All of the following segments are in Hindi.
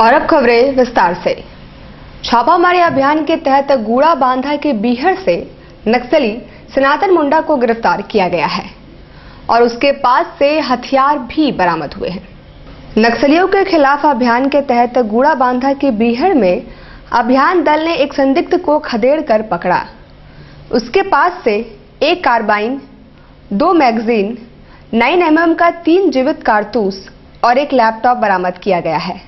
और अब खबरें विस्तार से। छापामारी अभियान के तहत गूड़ा बांधा के बीहड़ से नक्सली सनातन मुंडा को गिरफ्तार किया गया है और उसके पास से हथियार भी बरामद हुए हैं। नक्सलियों के खिलाफ अभियान के तहत गूड़ा बांधा के बीहड़ में अभियान दल ने एक संदिग्ध को खदेड़कर पकड़ा। उसके पास से एक कार्बाइन, 2 मैगजीन, 9mm का 3 जीवित कारतूस और एक लैपटॉप बरामद किया गया है।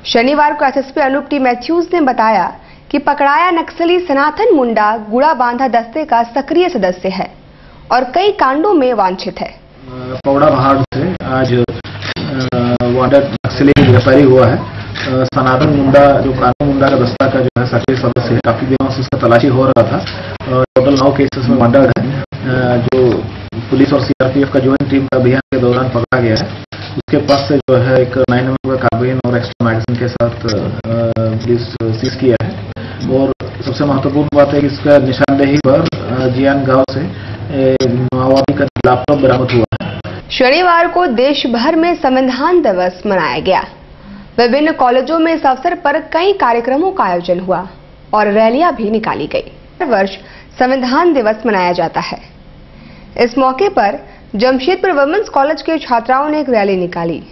शनिवार को एसएसपी अनूप टी मैथ्यूज ने बताया कि पकड़ाया नक्सली सनातन मुंडा गूड़ा बांधा दस्ते का सक्रिय सदस्य है और कई कांडों में वांछित है। पौड़ा पहाड़ से आज वांटेड नक्सली गिरफ्तारी हुआ है। सनातन मुंडा जो कानू मुंडा का दस्ता का जो है सक्रिय सदस्य है। काफी दिनों से उसका तलाशी हो रहा था। टोटल 9 केसेस में वांटेड है, जो पुलिस और सीआरपीएफ का ज्वाइंट टीम का अभियान के दौरान पकड़ा गया है। उसके पास से जो है एक 9mm का कार्बाइन और एक्स्ट्रा मैगजीन के साथ पुलिस सीज किया है। और सबसे महत्वपूर्ण बात है कि इसका निशानदेही पर जियान गांव से माओवादी का लैपटॉप बरामद हुआ है। शनिवार को देश भर में संविधान दिवस मनाया गया। विभिन्न कॉलेजों में इस अवसर पर कई कार्यक्रमों का आयोजन हुआ और रैलियां भी निकाली गई। हर वर्ष संविधान दिवस मनाया जाता है। इस मौके पर जमशेदपुर वुमेन्स कॉलेज के छात्राओं ने एक रैली निकाली।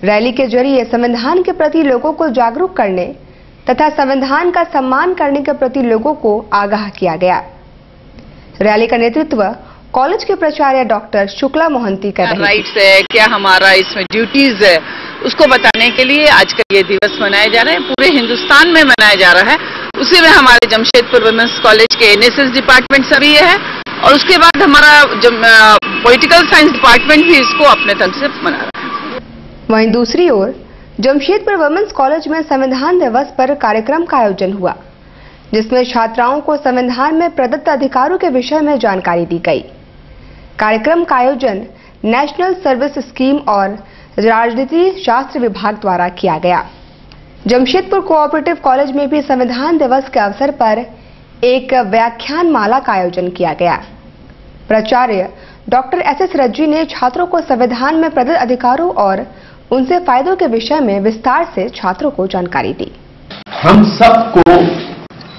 रैली के जरिए संविधान के प्रति लोगों को जागरूक करने तथा संविधान का सम्मान करने के प्रति लोगों को आगाह किया गया। रैली का नेतृत्व कॉलेज के प्राचार्य डॉक्टर शुक्ला मोहंती कर रहे हैं। राइट्स है, क्या हमारा इसमें ड्यूटीज है, उसको बताने के लिए आज का ये दिवस मनाया जा रहा है। पूरे हिंदुस्तान में मनाया जा रहा है। उसी में हमारे जमशेदपुर वुमेन्स कॉलेज के एनएसएस डिपार्टमेंट सभी है और उसके बाद हमारा पॉलिटिकल साइंस डिपार्टमेंट भी इसको अपने ढंग से मना रहा है। वहीं दूसरी ओर जमशेदपुर वुमेन्स कॉलेज में संविधान दिवस पर कार्यक्रम का आयोजन हुआ, जिसमें छात्राओं को संविधान में प्रदत्त अधिकारों के विषय में जानकारी दी गई। कार्यक्रम का आयोजन नेशनल सर्विस स्कीम और राजनीति शास्त्र विभाग द्वारा किया गया। जमशेदपुर कोऑपरेटिव कॉलेज में भी संविधान दिवस के अवसर पर एक व्याख्यान माला का आयोजन किया गया। प्राचार्य डॉक्टर एसएस रज्जी ने छात्रों को संविधान में प्रदत्त अधिकारों और उनसे फायदों के विषय में विस्तार से छात्रों को जानकारी दी। हम सबको,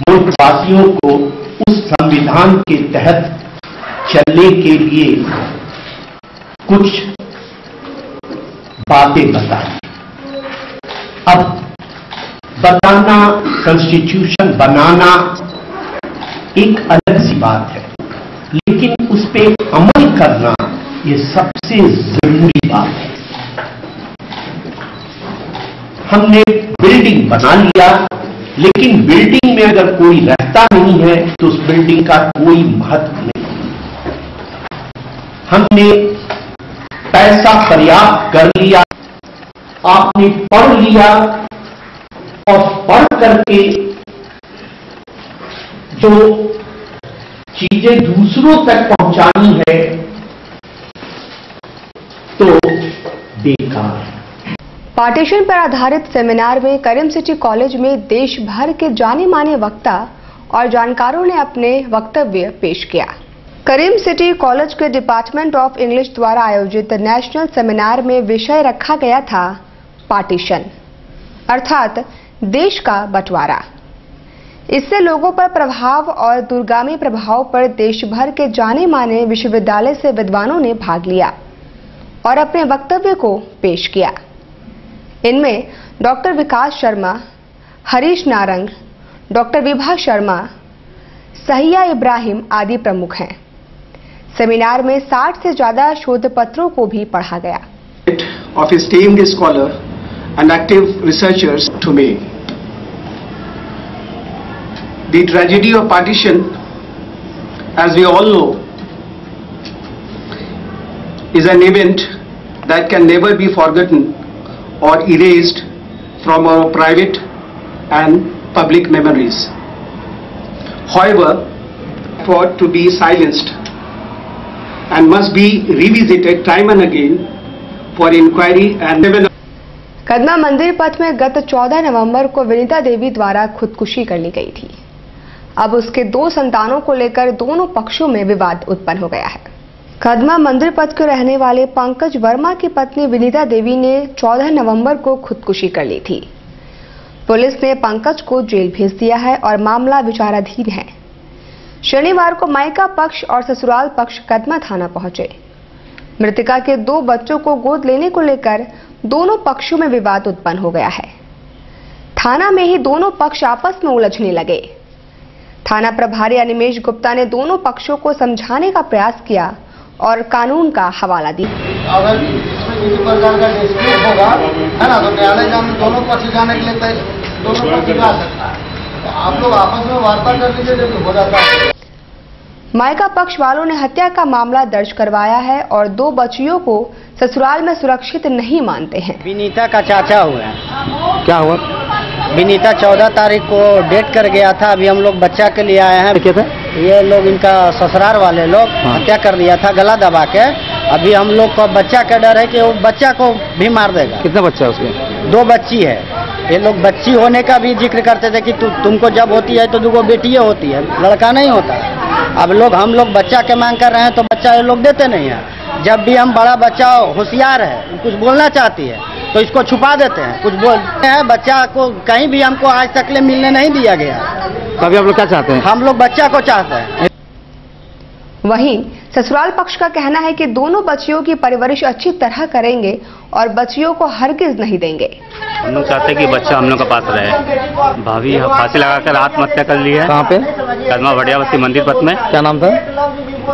मुल्कवासियों को उस संविधान के तहत चलने के लिए कुछ बातें बताएं। अब बताना, कॉन्स्टिट्यूशन बनाना एक अलग सी बात है, लेकिन उस पे अमल करना ये सबसे जरूरी बात है। हमने बिल्डिंग बना लिया, लेकिन बिल्डिंग में अगर कोई रहता नहीं है तो उस बिल्डिंग का कोई महत्व नहीं। हमने पैसा पर्याप्त कर लिया, आपने पढ़ लिया और पढ़ करके जो चीजें दूसरों तक पहुंचानी है तो बेकार है। पार्टीशन पर आधारित सेमिनार में करीम सिटी कॉलेज में देश भर के जाने माने वक्ता और जानकारों ने अपने वक्तव्य पेश किया। करीम सिटी कॉलेज के डिपार्टमेंट ऑफ इंग्लिश द्वारा आयोजित नेशनल सेमिनार में विषय रखा गया था पार्टीशन, अर्थात देश का बंटवारा। इससे लोगों पर प्रभाव और दूरगामी प्रभाव पर देश भर के जाने माने विश्वविद्यालय से विद्वानों ने भाग लिया और अपने वक्तव्य को पेश किया। इनमें डॉक्टर विकास शर्मा, हरीश नारंग, डॉक्टर विभा शर्मा, सहिया इब्राहिम आदि प्रमुख हैं। सेमिनार में 60 से ज्यादा शोध पत्रों को भी पढ़ा गया। Of esteemed scholar and active researchers to me. The tragedy of partition, as we all know, is an event that can never be forgotten or erased from our private and public memories. However, for to be silenced and must be revisited time and again for inquiry and Kadma मंदिर पथ में गत 14 नवंबर को विनीता देवी द्वारा खुदकुशी कर ली गई थी। अब उसके 2 संतानों को लेकर दोनों पक्षों में विवाद उत्पन्न हो गया है। कदमा मंदिर पथ के रहने वाले पंकज वर्मा की पत्नी विनीता देवी ने 14 नवंबर को खुदकुशी कर ली थी। पुलिस ने पंकज को जेल भेज दिया है और मामला विचाराधीन है। शनिवार को मायका पक्ष और ससुराल पक्ष कदमा थाना पहुंचे। मृतका के 2 बच्चों को गोद लेने को लेकर दोनों पक्षों में विवाद उत्पन्न हो गया है। थाना में ही दोनों पक्ष आपस में उलझने लगे। थाना प्रभारी अनिमेश गुप्ता ने दोनों पक्षों को समझाने का प्रयास किया और कानून का हवाला दिया। अगर इसमें किसी प्रकार का डिस्प्यूट होगा है ना, तो न्यायालय जाने दोनों पक्ष जाने के लिए दोनों पक्ष जा सकता है। तो आप लोग आपस में वार्ता कर लीजिए, जब हो जाता है। मायका पक्ष वालों ने हत्या का मामला दर्ज करवाया है और 2 बच्चियों को ससुराल में सुरक्षित नहीं मानते हैं। विनीता का चाचा हुआ है। क्या हुआ? विनीता 14 तारीख को डेट कर गया था। अभी हम लोग बच्चा के लिए आए हैं। क्या था? ये लोग इनका ससुराल वाले लोग हत्या कर दिया था गला दबा के। अभी हम लोग को बच्चा का डर है कि वो बच्चा को भी मार देगा। कितना बच्चा है उसके? 2 बच्ची है। ये लोग बच्ची होने का भी जिक्र करते थे कि तुमको जब होती है तो 2 बेटियां होती है, लड़का नहीं होता। अब हम लोग बच्चा के मांग कर रहे हैं तो बच्चा ये लोग देते नहीं है। जब भी हम बड़ा बच्चा होशियार है, कुछ बोलना चाहती है तो इसको छुपा देते हैं। कुछ बोलते हैं, बच्चा को कहीं भी हमको आज तक ले मिलने नहीं दिया गया। तभी आप लोग क्या चाहते हैं? हम लोग बच्चा को चाहते हैं। वहीं ससुराल पक्ष का कहना है कि दोनों बच्चियों की परवरिश अच्छी तरह करेंगे और बच्चियों को हरगिज नहीं देंगे। हम लोग चाहते हैं कि बच्चा हम लोग का पास रहे। भाभी फांसी लगाकर आत्महत्या कर ली है। कहाँ पे? कदमा वड़ियावती मंदिर पथ में। क्या नाम था?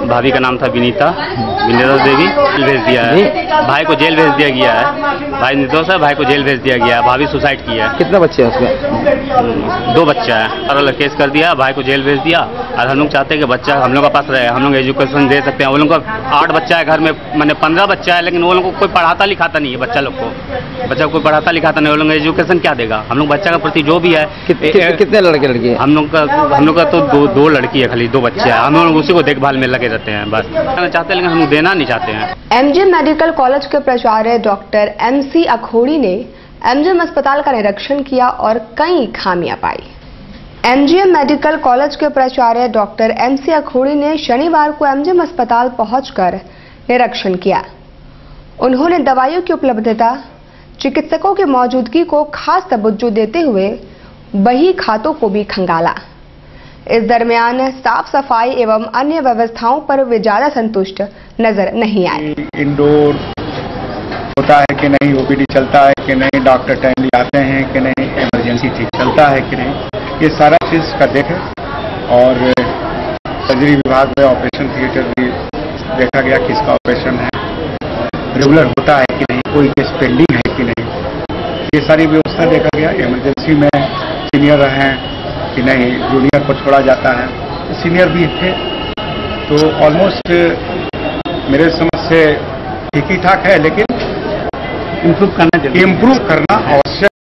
भाभी का नाम था विनीता देवी। जेल भेज दिया है। भाई को जेल भेज दिया गया है। भाई निर्दोष है, भाई को जेल भेज दिया गया है। भाभी सुसाइड की है। कितने बच्चे हैं उसके? 2 बच्चा है। और अलग केस कर दिया, भाई को जेल भेज दिया। और हम लोग चाहते हैं कि बच्चा हम लोग का पास रहे, हम लोग एजुकेशन दे सकते हैं। वो लोग का 8 बच्चा है घर में, मैंने 15 बच्चा है, लेकिन वो लोग को कोई पढ़ाता लिखाता नहीं है। बच्चा को कोई पढ़ाता लिखाता नहीं। वो लोग एजुकेशन क्या देगा? हम लोग बच्चा का प्रति जो भी है। कितने लड़के लड़की है? हम लोग का तो 2 लड़की है, खाली 2 बच्चे हैं। हम लोग उसी को देखभाल में लगे रहते हैं। बस चाहते हैं, लेकिन हम देना नहीं चाहते हैं। एमजीएम मेडिकल कॉलेज के प्राचार्य डॉक्टर MC अखोड़ी ने एमजीएम अस्पताल का निरीक्षण किया और कई खामियां पाई। एमजीएम मेडिकल कॉलेज के प्राचार्य डॉक्टर MC अखोड़ी ने शनिवार को एमजीएम अस्पताल पहुंचकर निरीक्षण किया। उन्होंने दवाइयों की उपलब्धता, चिकित्सकों की मौजूदगी को खास तवज्जो देते हुए बही खातों को भी खंगाला। इस दरमियान साफ सफाई एवं अन्य व्यवस्थाओं पर वे ज्यादा संतुष्ट नजर नहीं आए। इंडोर होता है कि नहीं, OPD चलता है कि नहीं, डॉक्टर टाइमली आते हैं कि नहीं, इमरजेंसी ठीक चलता है कि नहीं, ये सारा चीज़ का देखें। और सर्जरी विभाग में ऑपरेशन थिएटर भी देखा गया किसका ऑपरेशन है, रेगुलर होता है कि नहीं, कोई केस पेंडिंग है कि नहीं, ये सारी व्यवस्था देखा गया। इमरजेंसी में सीनियर हैं कि नहीं, जूनियर को छोड़ा जाता है, सीनियर भी थे। तो ऑलमोस्ट मेरे समझ से ठीक ही ठाक है, लेकिन इम्प्रूव करना और